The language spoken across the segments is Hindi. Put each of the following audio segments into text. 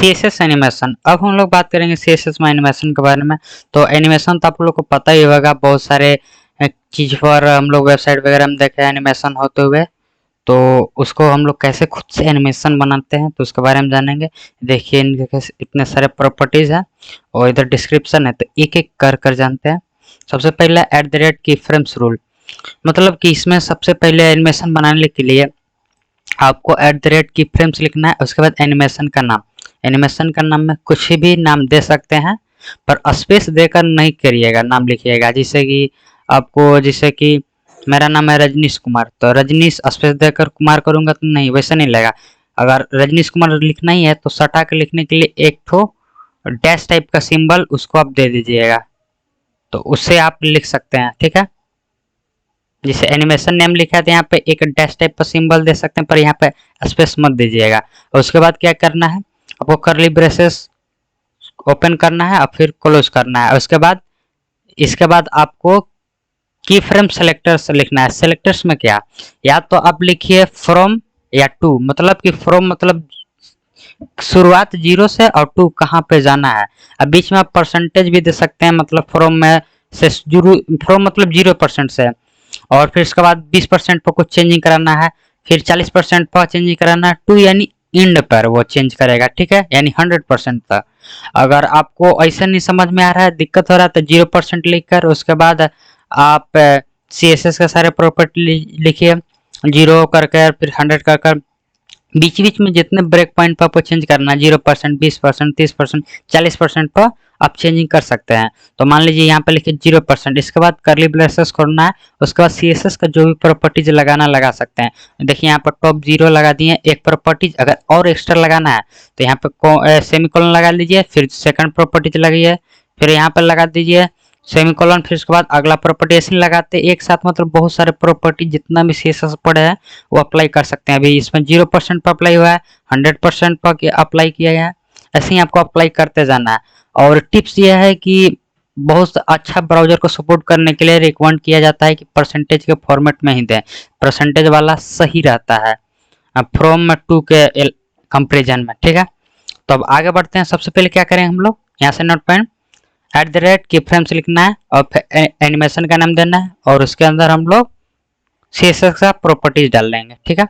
CSS animation. अब हम लोग बात करेंगे CSS में एनिमेशन के बारे में। तो एनिमेशन तो आप लोग को पता ही होगा, बहुत सारे चीज पर हम लोग वेबसाइट वगैरह में देखे एनिमेशन होते हुए। तो उसको हम लोग कैसे खुद से एनिमेशन बनाते हैं तो उसके बारे में जानेंगे। देखिए इनके कैसे इतने सारे प्रॉपर्टीज हैं और इधर डिस्क्रिप्शन है, तो एक एक कर कर जानते हैं। सबसे पहले @ कीफ्रेम्स रूल, मतलब कि इसमें सबसे पहले एनिमेशन बनाने के लिए आपको कीफ्रेम्स लिखना है। उसके बाद एनिमेशन का नाम, एनिमेशन का नाम में कुछ भी नाम दे सकते हैं, पर स्पेस देकर नहीं करिएगा, नाम लिखिएगा। जैसे कि मेरा नाम है रजनीश कुमार, तो रजनीश स्पेस देकर कुमार करूंगा तो नहीं, वैसा नहीं लगेगा। अगर रजनीश कुमार लिखना ही है तो सटा के लिखने के लिए एक ठो डैश टाइप का सिंबल उसको आप दे दीजिएगा, तो उससे आप लिख सकते हैं। ठीक है, जैसे एनिमेशन नेम लिखा है तो यहाँ पे एक डैश टाइप का सिंबल दे सकते हैं, पर यहाँ पे स्पेस मत दीजिएगा। और उसके बाद क्या करना है, आपको कर्ली ब्रेसेस ओपन करना है और फिर क्लोज करना है। इसके बाद आपको की फ्रेम सेलेक्टर्स लिखना है। सेलेक्टर्स में क्या, या तो आप लिखिए फ्रॉम या टू, मतलब कि फ्रॉम मतलब शुरुआत 0 से और टू कहाँ पे जाना है। अब बीच में आप परसेंटेज भी दे सकते हैं, मतलब फ्रॉम में से फ्रॉम मतलब 0% से, और फिर इसके बाद 20% पर कुछ चेंजिंग कराना है, फिर 40% पर चेंजिंग कराना है, टू यानी इंड पर वो चेंज करेगा। ठीक है, यानी 100% तक। अगर आपको ऐसा नहीं समझ में आ रहा है, दिक्कत हो रहा है, तो 0% लिखकर उसके बाद आप CSS का सारे प्रॉपर्टी लिखिए, 0 कर कर फिर 100 कर कर, बीच बीच में जितने ब्रेक पॉइंट पर आपको चेंज करना है 0%, 20%, 30%, 40% पर आप चेंजिंग कर सकते हैं। तो मान लीजिए यहाँ पे लिखिए 0%, इसके बाद कर्ली ब्रेसेस खोलना है, उसके बाद CSS का जो भी प्रॉपर्टीज लगाना लगा सकते हैं। देखिए यहाँ पर टॉप 0 लगा दिए एक प्रॉपर्टीज, अगर और एक्स्ट्रा लगाना है तो यहाँ पे सेमीकोलन लगा लीजिए, फिर सेकंड प्रॉपर्टीज लगाइए, फिर यहाँ पर लगा दीजिए सेमीकोलन, फिर उसके बाद अगला प्रॉपर्टी। ऐसे नहीं लगाते एक साथ, मतलब बहुत सारे प्रॉपर्टी जितना भी CSS पड़े हैं वो अप्लाई कर सकते हैं। अभी इसमें 0% पर अप्लाई हुआ है, 100% पर अप्लाई किया गया है, ऐसे ही आपको अप्लाई करते जाना है। और टिप्स ये है कि बहुत अच्छा ब्राउजर को सपोर्ट करने के लिए रिकमेंड किया जाता है कि परसेंटेज के फॉर्मेट में ही दें, परसेंटेज वाला सही रहता है फ्रॉम टू के कंपेरिजन में। ठीक है, तो अब आगे बढ़ते हैं। सबसे पहले क्या करें हम लोग, यहाँ से नोट पॉइंट @कीफ्रेम्स लिखना है और एनिमेशन का नाम देना है, और उसके अंदर हम लोग CSS का प्रॉपर्टीज डाल देंगे। ठीक है,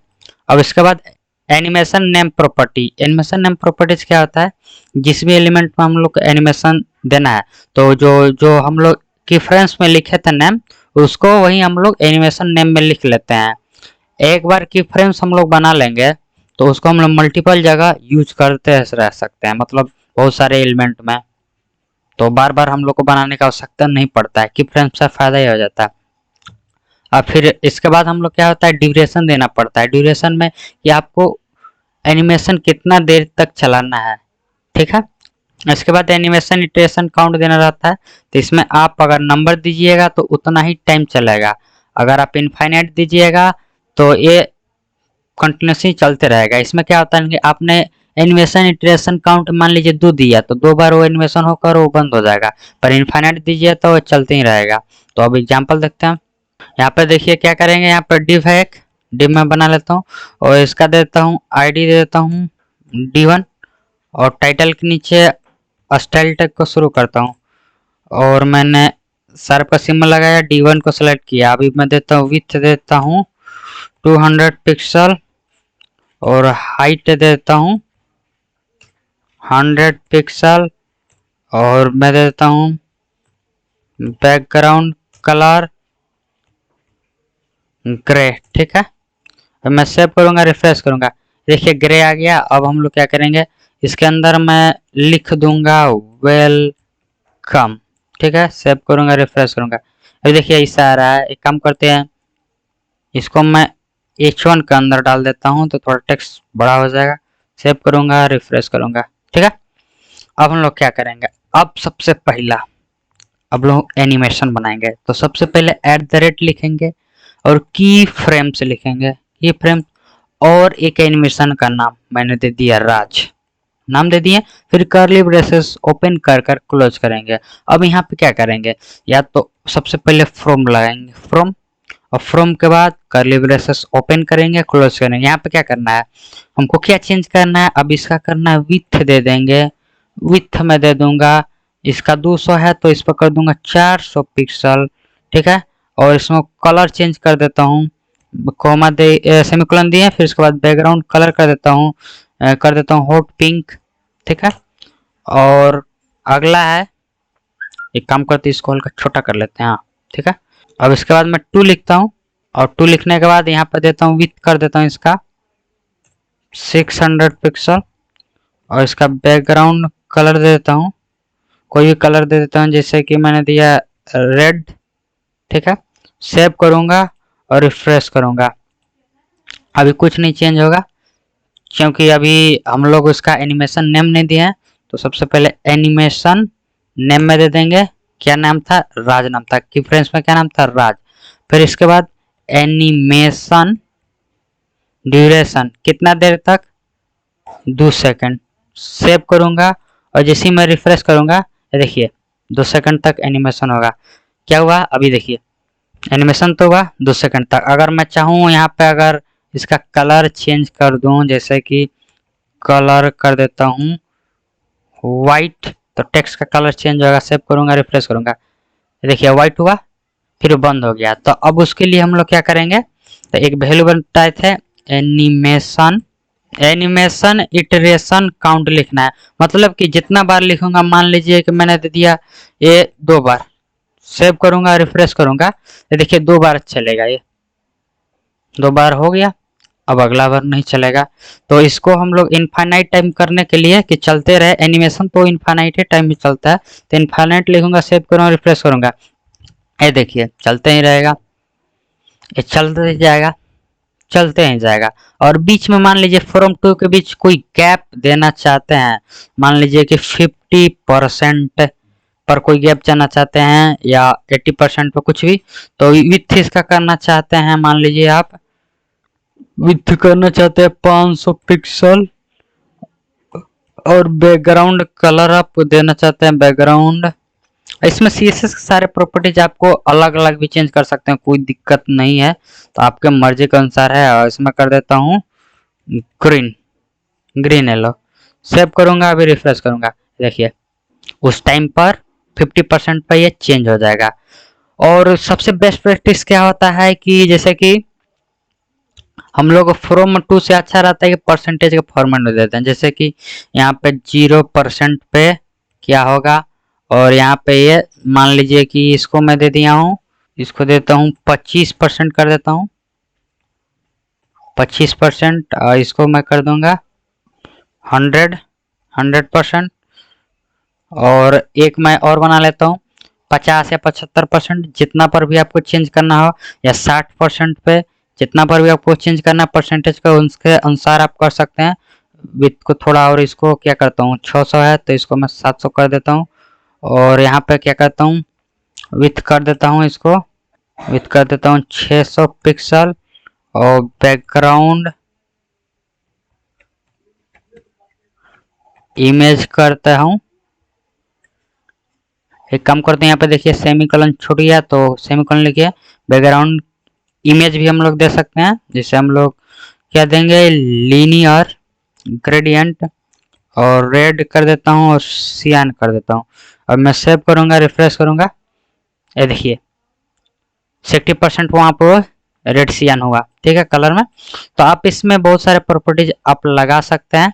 अब इसके बाद animation name property. Animation name properties क्या होता है, जिस भी एलिमेंट में हम लोग को एनिमेशन देना है, तो जो जो हम लोग कीफ्रेम्स में लिखे थे नेम, उसको वही हम लोग एनिमेशन नेम में लिख लेते हैं। एक बार कीफ्रेम्स हम लोग बना लेंगे तो उसको हम लोग मल्टीपल जगह यूज करते रह सकते हैं, मतलब बहुत सारे एलिमेंट में, तो बार बार हम लोग को बनाने का आवश्यकता नहीं पड़ता है, कीफ्रेम्स से फायदा ही हो जाता है। और फिर इसके बाद हम लोग क्या होता है, ड्यूरेशन देना पड़ता है। ड्यूरेशन में कि आपको एनिमेशन कितना देर तक चलाना है। ठीक है, इसके बाद एनिमेशन इटरेशन काउंट देना रहता है, तो इसमें आप अगर नंबर दीजिएगा तो उतना ही टाइम चलेगा, अगर आप इनफाइनाइट दीजिएगा तो ये कंटिन्यूसली चलते रहेगा। इसमें क्या होता है कि आपने एनिमेशन इटरेशन काउंट मान लीजिए 2 दिया तो 2 बार वो एनिमेशन होकर वो बंद हो जाएगा, पर इनफाइनाइट दीजिए तो वो चलते ही रहेगा। तो अब एग्जांपल देखते हैं। यहाँ पे देखिए क्या करेंगे, यहाँ पर div है एक, div में बना लेता हूँ और इसका देता हूँ ID दे देता हूँ D1, और टाइटल के नीचे स्टाइल टैग को शुरू करता हूँ, और मैंने सर पर सिंबल लगाया, D1 को सेलेक्ट किया। अभी मैं देता हूँ विड्थ देता हूँ 200 पिक्सल और हाइट देता हूँ 100 पिक्सल, और मैं देता हूँ बैकग्राउंड कलर ग्रे। ठीक है, अब मैं सेव करूंगा, रिफ्रेश करूंगा, देखिए ग्रे आ गया। अब हम लोग क्या करेंगे, इसके अंदर मैं लिख दूंगा वेलकम। ठीक है, सेव करूंगा, रिफ्रेश करूंगा, अभी देखिए ऐसा आ रहा है। एक काम करते हैं, इसको मैं H1 के अंदर डाल देता हूं तो थोड़ा टेक्स्ट बड़ा हो जाएगा। सेव करूंगा, रिफ्रेश करूंगा। ठीक है, अब हम लोग क्या करेंगे, अब सबसे पहला अब लोग एनिमेशन बनाएंगे। तो सबसे पहले @ लिखेंगे और की फ्रेम से लिखेंगे, की फ्रेम, और एक एनिमेशन का नाम मैंने दे दिया राज, नाम दे दिए। फिर कर्ली ब्रेसेस ओपन कर कर क्लोज करेंगे। अब यहाँ पे क्या करेंगे, या तो सबसे पहले फ्रॉम लगाएंगे, फ्रॉम, और फ्रॉम के बाद कर्ली ब्रेसेस ओपन करेंगे, क्लोज करेंगे। यहाँ पे क्या करना है, हमको क्या चेंज करना है, अब इसका करना है विथ दे देंगे, विथ में दे दूंगा, इसका 200 है तो इस पर कर दूंगा 400 पिक्सल, ठीक है। और इसमें कलर चेंज कर देता हूँ, कोमा दे सेमीकोलन दिए, फिर उसके बाद बैकग्राउंड कलर कर देता हूँ, हॉट पिंक, ठीक है। और अगला है, एक काम करते हैं इसको हल्का छोटा कर लेते हैं, हाँ ठीक है। अब इसके बाद मैं 2 लिखता हूँ, और 2 लिखने के बाद यहाँ पर देता हूँ विथ कर देता हूँ इसका 600 पिक्सल, और इसका बैकग्राउंड कलर दे देता हूँ, कोई भी कलर दे देता हूँ, जैसे कि मैंने दिया रेड, ठीक है। सेव करूँगा और रिफ्रेश करूँगा, अभी कुछ नहीं चेंज होगा क्योंकि अभी हम लोग उसका एनिमेशन नेम नहीं दिए हैं। तो सबसे पहले एनिमेशन नेम में दे देंगे, क्या नाम था, राज नाम था, कीफ्रेम्स में क्या नाम था, राज। फिर इसके बाद एनिमेशन ड्यूरेशन कितना देर तक, 2 सेकंड, सेव करूंगा, और जैसे ही मैं रिफ्रेश करूंगा ये देखिए 2 सेकंड तक एनिमेशन होगा। क्या हुआ, अभी देखिए एनिमेशन तो हुआ 2 सेकंड तक। अगर मैं चाहूँ यहाँ पे अगर इसका कलर चेंज कर दूं, जैसे कि कलर कर देता हूँ वाइट, तो टेक्स्ट का कलर चेंज होगा, सेव करूंगा, रिफ्रेश करूंगा, देखिए वाइट हुआ, फिर बंद हो गया। तो अब उसके लिए हम लोग क्या करेंगे, तो एक वैल्यू बनता है एनिमेशन, एनिमेशन इटरेशन काउंट लिखना है, मतलब कि जितना बार लिखूंगा, मान लीजिए कि मैंने दे दिया ये 2 बार, सेव करूंगा, रिफ्रेश करूंगा, ये देखिए 2 बार चलेगा, ये 2 बार हो गया, अब अगला बार नहीं चलेगा। तो इसको हम लोग इनफाइनाइट टाइम करने के लिए कि चलते रहे, एनिमेशन तो इनफाइनाइट टाइम में चलता है, तो इनफाइनाइट लिखूंगा, सेव करूंगा, रिफ्रेश करूंगा, ये देखिए चलते ही रहेगा, ये चलते ही जाएगा, चलते ही जाएगा। और बीच में मान लीजिए फ्रॉम टू के बीच कोई गैप देना चाहते हैं, मान लीजिए कि 50% पर कोई गैप जाना चाहते हैं या 80% पर कुछ भी, तो विथ इसका करना चाहते हैं, मान लीजिए आप विथ करना चाहते हैं 500 पिक्सल, और बैकग्राउंड कलर आप देना चाहते हैं बैकग्राउंड, इसमें सीएसएस के सारे प्रॉपर्टीज आपको अलग अलग भी चेंज कर सकते हैं, कोई दिक्कत नहीं है, तो आपके मर्जी के अनुसार है। और इसमें कर देता हूँ ग्रीन, ग्रीन येलो, सेव करूंगा, अभी रिफ्रेश करूंगा, देखिए उस टाइम पर 50% पर ये चेंज हो जाएगा। और सबसे बेस्ट प्रैक्टिस क्या होता है कि जैसे कि हम लोग फ्रॉम टू से अच्छा रहता है कि परसेंटेज के फॉर्मेट में देते हैं, जैसे कि यहाँ पे 0% पे क्या होगा, और यहाँ पे ये मान लीजिए कि इसको मैं दे दिया हूँ, इसको देता हूँ 25% कर देता हूँ, 25%, और इसको मैं कर दूंगा 100%, और एक मैं और बना लेता हूँ 50 या 75%, जितना पर भी आपको चेंज करना हो, या 60% पे, जितना पर भी आपको चेंज करना है परसेंटेज का, उसके अनुसार आप कर सकते हैं। विथ को थोड़ा और इसको क्या करता हूँ, 600 है तो इसको मैं 700 कर देता हूँ, और यहाँ पे क्या करता हूँ विथ कर देता हूँ, इसको विथ कर देता हूँ 600 पिक्सल, और बैकग्राउंड इमेज करता हूँ, एक काम करते हैं यहाँ पे देखिए सेमीकोलन छूट गया, तो सेमीकोलन लिखिए, बैकग्राउंड इमेज भी हम लोग दे सकते हैं, जिसे हम लोग क्या देंगे, लीनियर ग्रेडियंट, और रेड कर देता हूँ और सियान कर देता हूँ। अब मैं सेव करूंगा, रिफ्रेश करूंगा, ये देखिए 60% वहाँ पर रेड सियान हुआ, ठीक है, कलर में। तो आप इसमें बहुत सारे प्रॉपर्टीज आप लगा सकते हैं।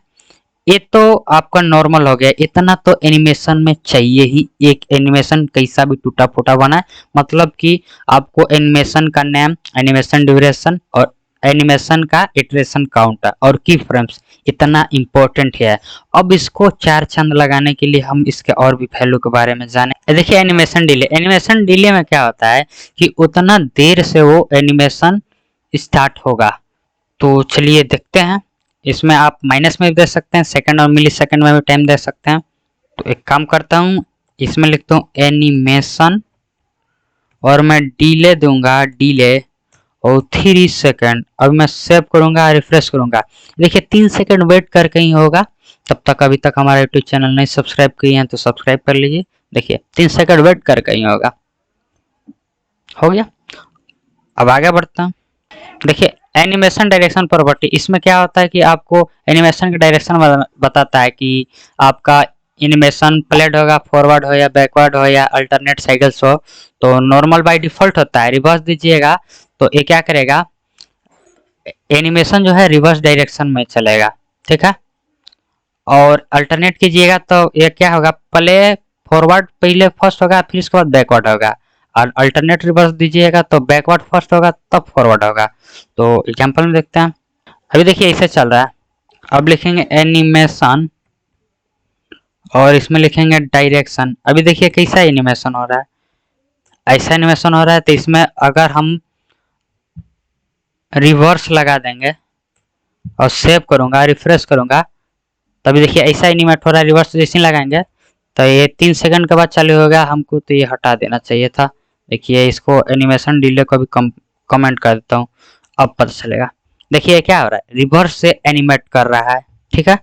ये तो आपका नॉर्मल हो गया, इतना तो एनिमेशन में चाहिए ही, एक एनिमेशन कैसा भी टूटा फूटा बना है, मतलब कि आपको एनिमेशन का नेम, एनिमेशन ड्यूरेशन, और एनिमेशन का इटरेशन काउंट और की फ्रेम्स, इतना इम्पोर्टेंट है। अब इसको 4 चंद लगाने के लिए हम इसके और भी वैल्यू के बारे में जाने। देखिए एनिमेशन डिले, एनिमेशन डिले में क्या होता है कि उतना देर से वो एनिमेशन स्टार्ट होगा। तो चलिए देखते हैं, इसमें आप माइनस में भी दे सकते हैं, सेकंड और मिली सेकंड में भी टाइम दे सकते हैं। तो एक काम करता हूँ, इसमें लिखता हूँ एनिमेशन, और मैं डिले दूंगा, डिले और 3 सेकंड। अब मैं सेव करूंगा, रिफ्रेश करूंगा, देखिए 3 सेकंड वेट करके ही होगा। तब तक अभी तक हमारा यूट्यूब चैनल नहीं सब्सक्राइब किए हैं तो सब्सक्राइब कर लीजिए, देखिए 3 सेकंड वेट करके ही होगा, हो गया। अब आगे बढ़ते हैं। देखिए एनिमेशन डायरेक्शन प्रॉपर्टी, इसमें क्या होता है कि आपको एनिमेशन का डायरेक्शन बताता है कि आपका एनिमेशन प्लेड होगा, फॉरवर्ड हो या बैकवर्ड हो या अल्टरनेट साइकिल्स हो। तो नॉर्मल बाय डिफॉल्ट होता है, रिवर्स दीजिएगा तो ये क्या करेगा, एनिमेशन जो है रिवर्स डायरेक्शन में चलेगा, ठीक है। और अल्टरनेट कीजिएगा तो ये क्या होगा, प्ले फॉरवर्ड पहले फर्स्ट होगा, फिर उसके बाद बैकवर्ड होगा। और अल्टरनेट रिवर्स दीजिएगा तो बैकवर्ड फर्स्ट होगा तब फॉरवर्ड होगा। तो एग्जांपल में देखते हैं। अभी देखिए ऐसे चल रहा है। अब लिखेंगे एनिमेशन और इसमें लिखेंगे डायरेक्शन। अभी देखिए कैसा एनिमेशन हो रहा है, ऐसा एनिमेशन हो रहा है। तो इसमें अगर हम रिवर्स लगा देंगे और सेव करूंगा, रिफ्रेश करूंगा, तभी देखिए ऐसा एनिमेट हो रहा है। रिवर्स जैसे लगाएंगे तो ये 3 सेकंड के बाद चालू होगा। हमको तो ये हटा देना चाहिए था। देखिए इसको एनिमेशन डिले को भी कमेंट कर देता हूँ, अब पता चलेगा। देखिए क्या हो रहा है, रिवर्स से एनिमेट कर रहा है, ठीक है।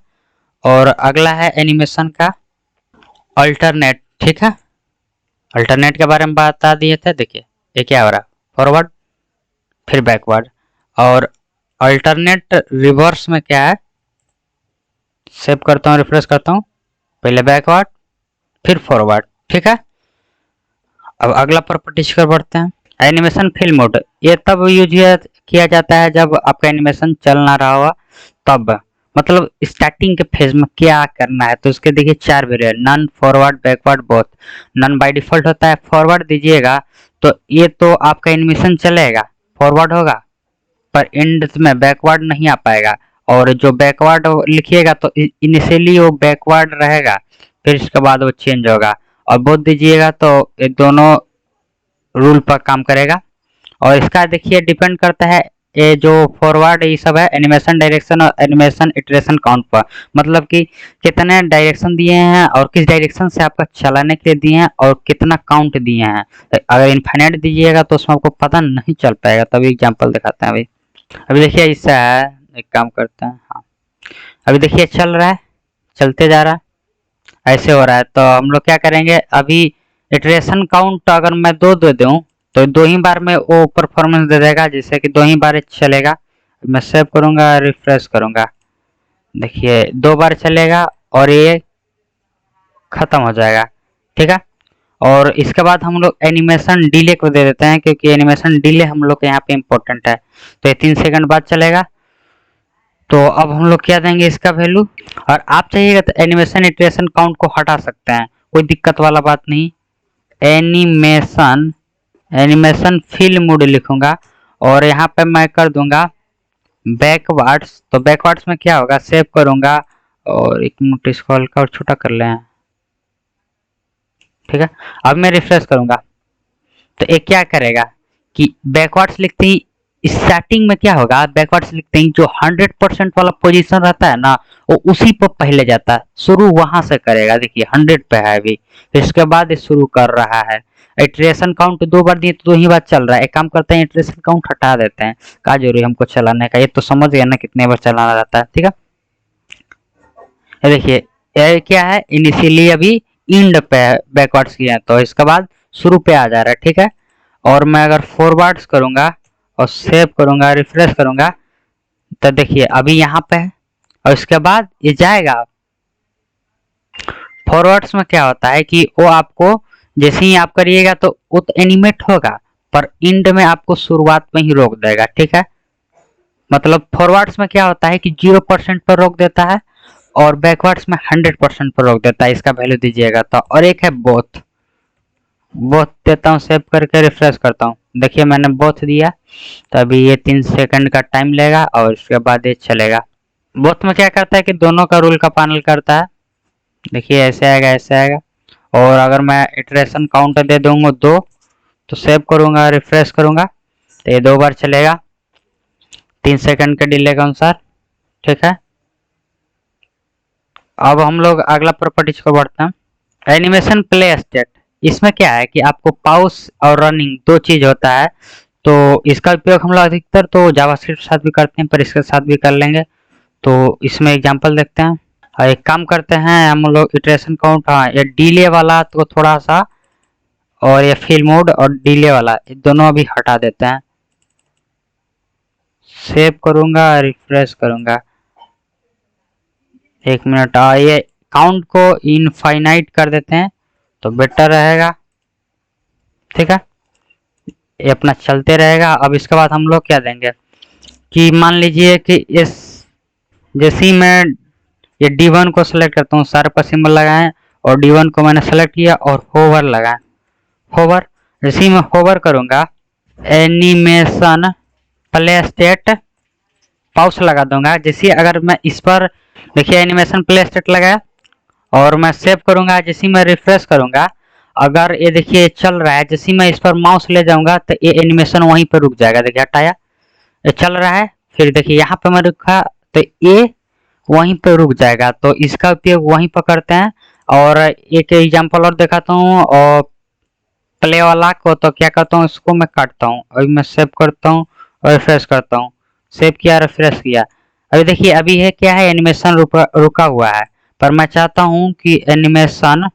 और अगला है एनिमेशन का अल्टरनेट, ठीक है। अल्टरनेट के बारे में बता दिए थे। देखिए ये क्या हो रहा है, फॉरवर्ड फिर बैकवर्ड। और अल्टरनेट रिवर्स में क्या है, सेव करता हूँ, रिफ्रेश करता हूँ, पहले बैकवर्ड फिर फॉरवर्ड, ठीक है। अब अगला प्रॉपर्टीज पर बढ़ते हैं। एनिमेशन फिल मोड, ये तब यूज किया जाता है जब आपका एनिमेशन चल ना रहा होगा तब, मतलब स्टार्टिंग के फेज में क्या करना है। तो उसके देखिए 4 variable, none, forward, backward, both. None by default होता है, फॉरवर्ड दीजिएगा तो ये तो आपका एनिमेशन चलेगा, फॉरवर्ड होगा, पर एंड में बैकवर्ड नहीं आ पाएगा। और जो बैकवर्ड लिखिएगा तो इनिशियली वो बैकवर्ड रहेगा, फिर इसके बाद वो चेंज होगा। और बोथ दीजिएगा तो ये दोनों रूल पर काम करेगा। और इसका देखिए डिपेंड करता है, ये जो फॉरवर्ड ये सब है एनिमेशन डायरेक्शन और एनिमेशन इटरेशन काउंट पर, मतलब कि कितने डायरेक्शन दिए हैं और किस डायरेक्शन से आपका चलाने के लिए दिए हैं और कितना काउंट दिए हैं। अगर इनफाइनाइट दीजिएगा तो उसमें आपको पता नहीं चल पाएगा। तभी एग्जांपल दिखाते हैं। अभी अभी देखिए ऐसा है, एक काम करते हैं। हाँ अभी देखिए चल रहा है, चलते जा रहा है, ऐसे हो रहा है। तो हम लोग क्या करेंगे, अभी इटरेशन काउंट अगर मैं 2 दे दूं तो 2 ही बार में वो परफॉर्मेंस दे देगा, जैसे कि 2 ही बार चलेगा। मैं सेव करूंगा, रिफ्रेश करूंगा, देखिए 2 बार चलेगा और ये खत्म हो जाएगा, ठीक है। और इसके बाद हम लोग एनिमेशन डिले को दे देते हैं, क्योंकि एनिमेशन डिले हम लोग के यहाँ पे इम्पोर्टेंट है। तो ये 3 सेकंड बाद चलेगा। तो अब हम लोग क्या देंगे इसका वैल्यू, और आप चाहिएगा तो एनिमेशन इटरेशन काउंट को हटा सकते हैं, कोई दिक्कत वाला बात नहीं। एनिमेशन एनिमेशन फिल मोड लिखूंगा और यहाँ पे मैं कर दूंगा बैकवर्ड्स। तो बैकवर्ड्स में क्या होगा, सेव करूंगा और एक मिनट इसको हल्का और छोटा कर लें, ठीक है। अब मैं रिफ्रेश करूंगा तो ये क्या करेगा कि बैकवर्ड्स लिखते ही स्टार्टिंग में क्या होगा, बैकवर्ड्स लिखते ही जो 100% वाला पोजीशन रहता है ना, वो उसी पर पहले जाता है, शुरू वहां से करेगा। देखिए 100 पे है अभी, इसके बाद ये शुरू कर रहा है। इटरेशन काउंट 2 बार दिए तो 2 ही बार चल रहा है। एक काम करते हैं, इटरेशन काउंट हटा देते हैं, क्या जरूरी हमको चलाने का, ये तो समझ गया ना कितने बार चलाना रहता है, ठीक है। ये देखिए ये क्या है, इनिशियली अभी इंड पे बैकवर्ड्स किया है तो इसके बाद शुरू पे आ जा रहा है, ठीक है। और मैं अगर फॉरवर्ड्स करूंगा और सेव करूंगा, रिफ्रेश करूंगा, तो देखिए अभी यहाँ पे है और इसके बाद ये जाएगा। फॉरवर्ड्स में क्या होता है कि वो आपको जैसे ही आप करिएगा तो वो तो एनिमेट होगा, पर इंड में आपको शुरुआत में ही रोक देगा, ठीक है। मतलब फॉरवर्ड्स में क्या होता है कि 0% पर रोक देता है और बैकवर्ड्स में 100% पर रोक देता है। इसका वैल्यू दीजिएगा तो। और एक है बोथ, बोथ देता हूँ, सेव करके रिफ्रेश करता हूँ। देखिए मैंने बोथ दिया तो अभी ये 3 सेकंड का टाइम लेगा और उसके बाद ये चलेगा। बोथ में क्या करता है कि दोनों का रूल का पालन करता है। देखिए ऐसे आएगा, ऐसे आएगा। और अगर मैं इटरेशन काउंट दे दूंगा 2 तो सेव करूंगा, रिफ्रेश करूंगा तो ये 2 बार चलेगा 3 सेकंड के डिले के अनुसार, ठीक है। अब हम लोग अगला प्रॉपर्टीज को बढ़ते हैं। एनिमेशन प्ले स्टेट, इसमें क्या है कि आपको पॉज और रनिंग 2 चीज होता है। तो इसका उपयोग हम लोग अधिकतर तो जावास्क्रिप्ट के साथ भी करते हैं, पर इसके साथ भी कर लेंगे। तो इसमें एग्जांपल देखते हैं और एक काम करते हैं हम लोग, इटरेशन काउंट, हाँ ये डिले वाला तो थोड़ा सा, और ये फिल मोड और डिले वाला ये दोनों अभी हटा देते हैं। सेव करूंगा, रिफ्रेश करूंगा। 1 मिनट। ये काउंट को इनफाइनाइट कर देते हैं तो बेटर रहेगा। ठीक है, ये अपना चलते रहेगा। अब इसके बाद हम लोग क्या देंगे कि मान लीजिए कि इस जैसे ही मैं ये D1 को सेलेक्ट करता हूँ, सारे पर सिंबल लगाएं और D1 को मैंने सेलेक्ट किया और होवर लगाएं। होवर, जैसे ही मैं होवर करूंगा, एनिमेशन प्ले स्टेट पाउस लगा दूंगा। जैसे अगर मैं इस पर देखिए एनिमेशन प्ले स्टेट लगाया और मैं सेव करूंगा, जैसे मैं रिफ्रेश करूंगा, अगर ये देखिए चल रहा है, जैसे मैं इस पर माउस ले जाऊंगा तो ये एनिमेशन वहीं पर रुक जाएगा। देखिए हटाया, ये चल रहा है, फिर देखिए यहाँ पे मैं रुका तो ये वहीं पे रुक जाएगा। तो इसका उपयोग वहीं पर करते हैं। और एक एग्जांपल और दिखाता हूँ, और प्ले वाला को तो क्या करता हूँ, इसको मैं काटता हूँ, अभी मैं सेव करता हूँ और रिफ्रेश करता हूँ। सेव किया, रिफ्रेश किया, अभी देखिए अभी है क्या है, एनिमेशन रुका हुआ है। पर मैं चाहता हूँ कि एनिमेशन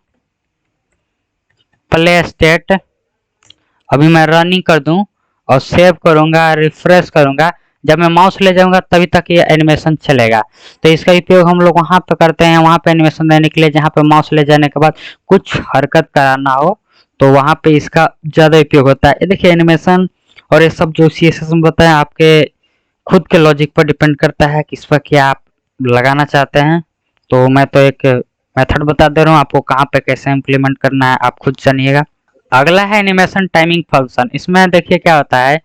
प्ले स्टेट अभी मैं रनिंग कर दूं और सेव करूंगा, रिफ्रेश करूंगा, जब मैं माउस ले जाऊंगा तभी तक ये एनिमेशन चलेगा। तो इसका उपयोग हम लोग वहां पे करते हैं, वहां पे एनिमेशन देने के लिए, जहां पे माउस ले जाने के बाद कुछ हरकत कराना हो तो वहां पे इसका ज्यादा उपयोग होता है। ये देखिए एनिमेशन और ये सब जो CSS में बताया, आपके खुद के लॉजिक पर डिपेंड करता है किस पर क्या आप लगाना चाहते हैं। तो मैं तो एक मेथड बता दे रहा हूँ, आपको कहाँ पे कैसे इम्प्लीमेंट करना है आप खुद जानिएगा। अगला है एनिमेशन टाइमिंग फंक्शन। इसमें देखिए क्या होता है,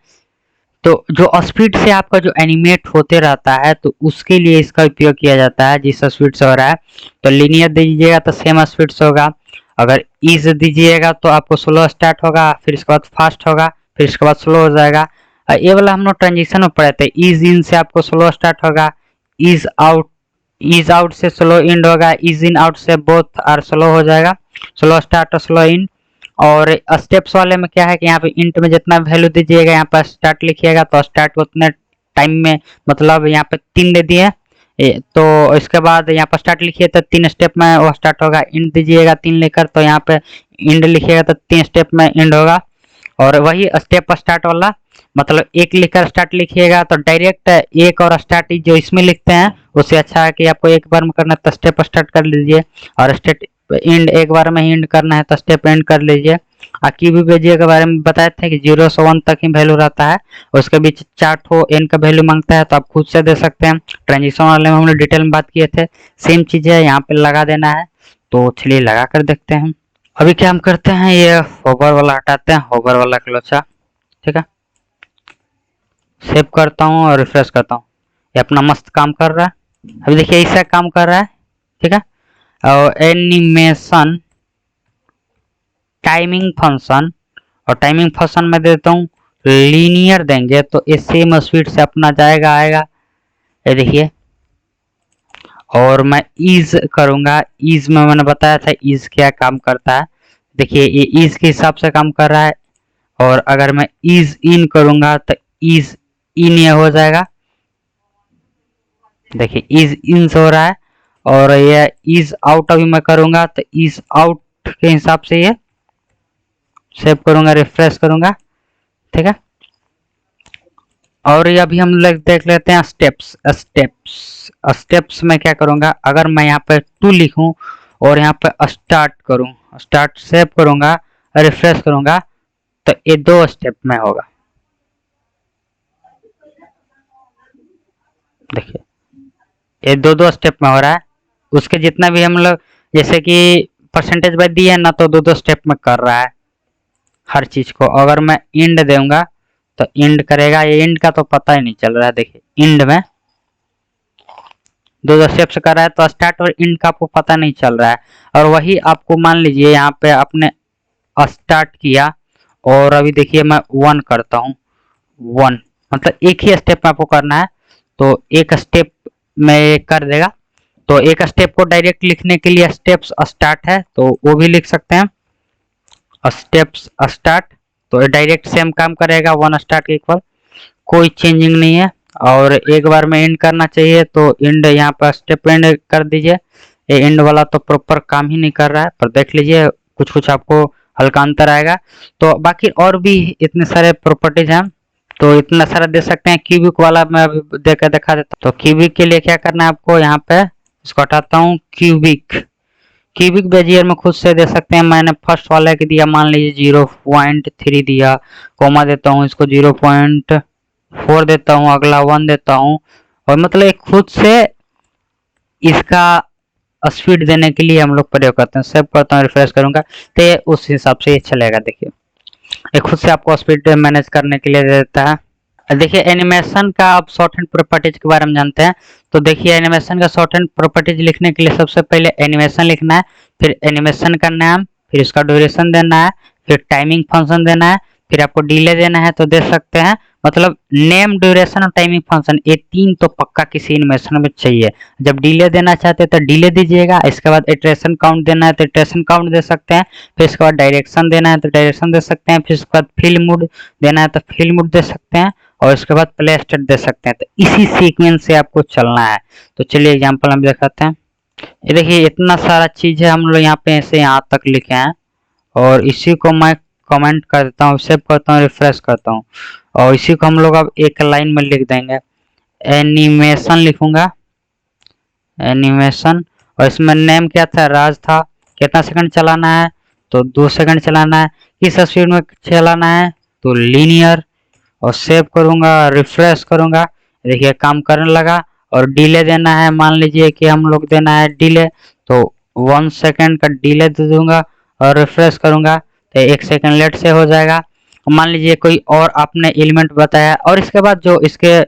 तो जो स्पीड से आपका जो एनिमेट होते रहता है तो उसके लिए इसका उपयोग किया जाता है। जिस स्पीड से हो रहा है तो लीनियर दीजिएगा तो सेम स्पीड से होगा, अगर ईज दीजिएगा तो आपको स्लो स्टार्ट होगा, फिर इसके बाद फास्ट होगा, फिर इसके बाद स्लो हो जाएगा। ये वाला हम लोग ट्रांजिशन में पढ़े थे, ईज इन से आपको स्लो स्टार्ट होगा, ईज आउट से स्लो इंड होगा, ईज इन आउट से बोथ आर स्लो हो जाएगा, स्लो स्टार्ट और स्लो इंड। और स्टेप्स वाले में क्या है कि यहाँ पे इंट में जितना वैल्यू दीजिएगा, यहाँ पर स्टार्ट लिखिएगा तो स्टार्ट उतने टाइम में, मतलब यहाँ पे 3 दे दिए तो इसके बाद यहाँ पर स्टार्ट लिखिए तो 3 स्टेप में वो स्टार्ट होगा। इंड दीजिएगा 3 लेकर तो यहाँ पे इंड लिखिएगा तो 3 स्टेप में इंड होगा। और वही स्टेप स्टार्ट वाला, मतलब एक लिखकर स्टार्ट लिखिएगा तो डायरेक्ट एक और स्टार्ट जो इसमें लिखते हैं उससे अच्छा है कि आपको एक बार में करना है तो स्टेप स्टार्ट कर लीजिए, और स्टेप इंड एक बार में इंड करना है तो स्टेप एंड कर लीजिए। क्यूबी भेजिए के बारे में बताए थे कि 0 से 1 तक ही वैल्यू रहता है, उसके बीच 4 ठो एन का वैल्यू मांगता है तो आप खुद से दे सकते हैं। ट्रांजिशन वाले में हम लोग डिटेल में बात किए थे, सेम चीज है, यहाँ पे लगा देना है। तो चलिए लगा कर देखते हैं। अभी क्या हम करते हैं, ये होवर वाला हटाते हैं, होवर वाला क्लोचा। ठीक है, सेव करता हूँ और रिफ्रेश करता हूँ, ये अपना मस्त काम कर रहा है। अभी देखिए ऐसा काम कर रहा है। ठीक है, और एनिमेशन टाइमिंग फंक्शन, और टाइमिंग फंक्शन में देता हूँ लीनियर देंगे तो ये सेम स्पीड से अपना जाएगा आएगा। ये देखिए, और मैं ईज करूंगा, ईज में मैंने बताया था ईज क्या काम करता है। देखिए ये ईज के हिसाब से काम कर रहा है। और अगर मैं ईज इन करूंगा तो ईज इन ये हो जाएगा। देखिए ईज इन से हो रहा है। और ये ईज आउट अभी मैं करूंगा तो ईज आउट के हिसाब से ये सेव करूंगा, रिफ्रेश करूंगा। ठीक है, और ये अभी हम लोग देख लेते हैं स्टेप्स। स्टेप्स में क्या करूंगा, अगर मैं यहाँ पे 2 लिखूं और यहाँ पे स्टार्ट करूं, स्टार्ट सेव करूंगा, रिफ्रेश करूंगा तो ये 2 स्टेप में होगा। देखिए ये 2 स्टेप में हो रहा है। उसके जितना भी हम लोग जैसे कि परसेंटेज बाय दिया ना तो 2 स्टेप में कर रहा है हर चीज को। अगर मैं इंड दूंगा तो इंड करेगा, ये इंड का तो पता ही नहीं चल रहा है। देखिए इंड में 2 स्टेप से कर रहा है तो स्टार्ट और इंड का आपको पता नहीं चल रहा है। और वही आपको मान लीजिए यहाँ पे आपने स्टार्ट किया और अभी देखिए मैं 1 करता हूँ, 1 मतलब एक ही स्टेप में आपको करना है तो एक स्टेप में कर देगा। तो एक स्टेप को डायरेक्ट लिखने के लिए स्टेप्स स्टार्ट है तो वो भी लिख सकते हैं, स्टेप्स स्टार्ट, तो डायरेक्ट सेम काम करेगा 1 स्टार्ट के इक्वल, कोई चेंजिंग नहीं है। और एक बार में एंड करना चाहिए तो एंड यहाँ पर स्टेप एंड कर दीजिए। ये एंड वाला तो प्रॉपर काम ही नहीं कर रहा है, पर देख लीजिए कुछ कुछ आपको हल्का अंतर आएगा। तो बाकी और भी इतने सारे प्रॉपर्टीज हैं तो इतना सारा दे सकते हैं। क्यूबिक वाला मैं अभी देकर दिखा देता हूँ। तो क्यूबिक के लिए क्या करना है आपको, यहाँ पे इसको हटाता हूँ। क्यूबिक बेजियर में खुद से दे सकते हैं। मैंने फर्स्ट वाला के दिया, मान लीजिए 0.3 दिया, कोमा देता हूँ, इसको 0.4 देता हूँ, अगला 1 देता हूँ, और मतलब एक खुद से इसका स्पीड देने के लिए हम लोग प्रयोग करते हैं। सेव करता हूँ, रिफ्रेश करूंगा तो ये उस हिसाब से ये चलेगा। देखिए ये खुद से आपको स्पीड मैनेज करने के लिए दे देता है। देखिए एनिमेशन का आप शॉर्ट हैंड प्रॉपर्टीज के बारे में जानते हैं। तो देखिए एनिमेशन का शॉर्ट हैंड प्रॉपर्टीज लिखने के लिए सबसे पहले एनिमेशन लिखना है, फिर एनिमेशन का नाम, फिर इसका ड्यूरेशन देना है, फिर टाइमिंग फंक्शन देना है, फिर आपको डिले देना है तो दे सकते हैं। मतलब नेम, ड्यूरेशन और टाइमिंग फंक्शन, ये तीन तो पक्का किसी एनिमेशन में चाहिए। जब डिले देना चाहते हैं तो डिले दीजिएगा, इसके बाद इटरेशन काउंट देना है तो इटरेशन काउंट दे सकते हैं, फिर इसके बाद डायरेक्शन देना है तो डायरेक्शन दे सकते हैं, फिर इसके बाद फिल मूड देना है तो फिल मूड दे सकते हैं, और इसके बाद प्ले स्टेट दे सकते हैं। तो इसी सीक्वेंस से आपको चलना है। तो चलिए एग्जांपल हम दिखाते हैं। ये देखिए इतना सारा चीज है, हम लोग यहाँ पे ऐसे यहाँ तक लिखे हैं, और इसी को मैं कमेंट कर देता हूँ, सेव करता हूँ, रिफ्रेश करता हूँ, और इसी को हम लोग अब एक लाइन में लिख देंगे। एनिमेशन लिखूंगा, एनिमेशन, और इसमें नेम क्या था, राज था। कितना सेकंड चलाना है, तो 2 सेकंड चलाना है। किस स्पीड में चलाना है, तो लीनियर, और सेव करूंगा, रिफ्रेश करूंगा, देखिए काम करने लगा। और डिले देना है, मान लीजिए कि हम लोग देना है डिले, तो 1 सेकंड का डिले दे दूंगा, और रिफ्रेश करूंगा तो 1 सेकंड लेट से हो जाएगा। मान लीजिए कोई और आपने एलिमेंट बताया, और इसके बाद जो इसके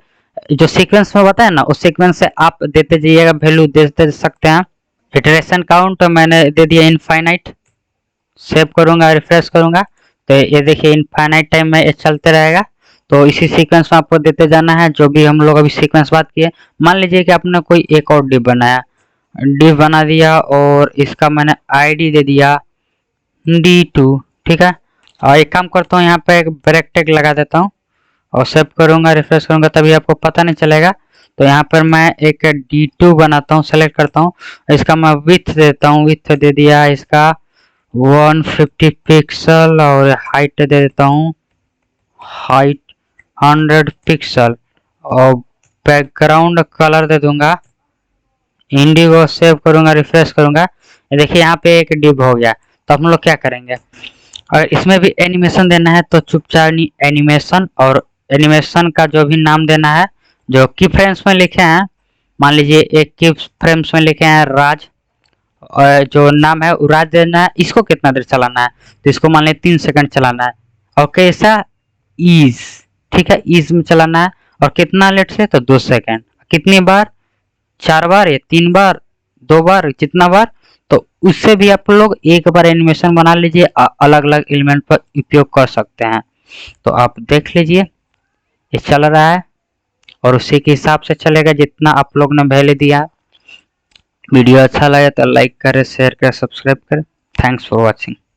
जो सीक्वेंस में बताया ना, उस सीक्वेंस से आप देते जाइएगा, वैल्यू देते सकते हैं। इटरेशन काउंट मैंने दे दिया इनफाइनाइट, सेव करूंगा, रिफ्रेश करूंगा तो ये देखिए इनफाइनाइट टाइम में ये चलते रहेगा। तो इसी सीक्वेंस में आपको देते जाना है, जो भी हम लोग अभी सीक्वेंस बात किए। मान लीजिए कि आपने कोई एक और डिव बनाया, डिव बना दिया, और इसका मैंने आईडी दे दिया D2, ठीक है। और एक काम करता हूँ, यहाँ पे एक ब्रेक टैग लगा देता हूँ, और सेव करूंगा, रिफ्रेश करूंगा, तभी आपको पता नहीं चलेगा। तो यहाँ पर मैं एक D2 बनाता हूँ, सेलेक्ट करता हूँ, इसका मैं विड्थ देता हूँ, विड्थ दे दिया इसका 150 पिक्सल, और हाइट दे देता हूँ, हाइट 100 पिक्सल, और बैकग्राउंड कलर दे दूंगा इंडिगो, सेव करूंगा, रिफ्रेश करूंगा। देखिए यहाँ पे एक डिव हो गया। तो हम लोग क्या करेंगे, और इसमें भी एनिमेशन देना है, तो चुपचाप एनिमेशन, और एनिमेशन का जो भी नाम देना है, जो की फ्रेम्स में लिखे हैं, मान लीजिए एक की फ्रेम्स में लिखे हैं राज, और जो नाम है वो राज देना है। इसको कितना देर चलाना है, तो इसको मान लीजिए 3 सेकंड चलाना है, और कैसा ईज, ठीक है, ईज में चलाना है। और कितना लेट से, तो 2 सेकंड। कितनी बार, 4 बार या 3 बार, 2 बार, जितना बार। तो उससे भी आप लोग एक बार एनिमेशन बना लीजिए, अलग अलग एलिमेंट पर उपयोग कर सकते हैं। तो आप देख लीजिए ये चल रहा है, और उसी के हिसाब से चलेगा जितना आप लोग ने वैल्यू दिया। वीडियो अच्छा लगे तो लाइक करें, शेयर करें, सब्सक्राइब करें। Thanks for watching.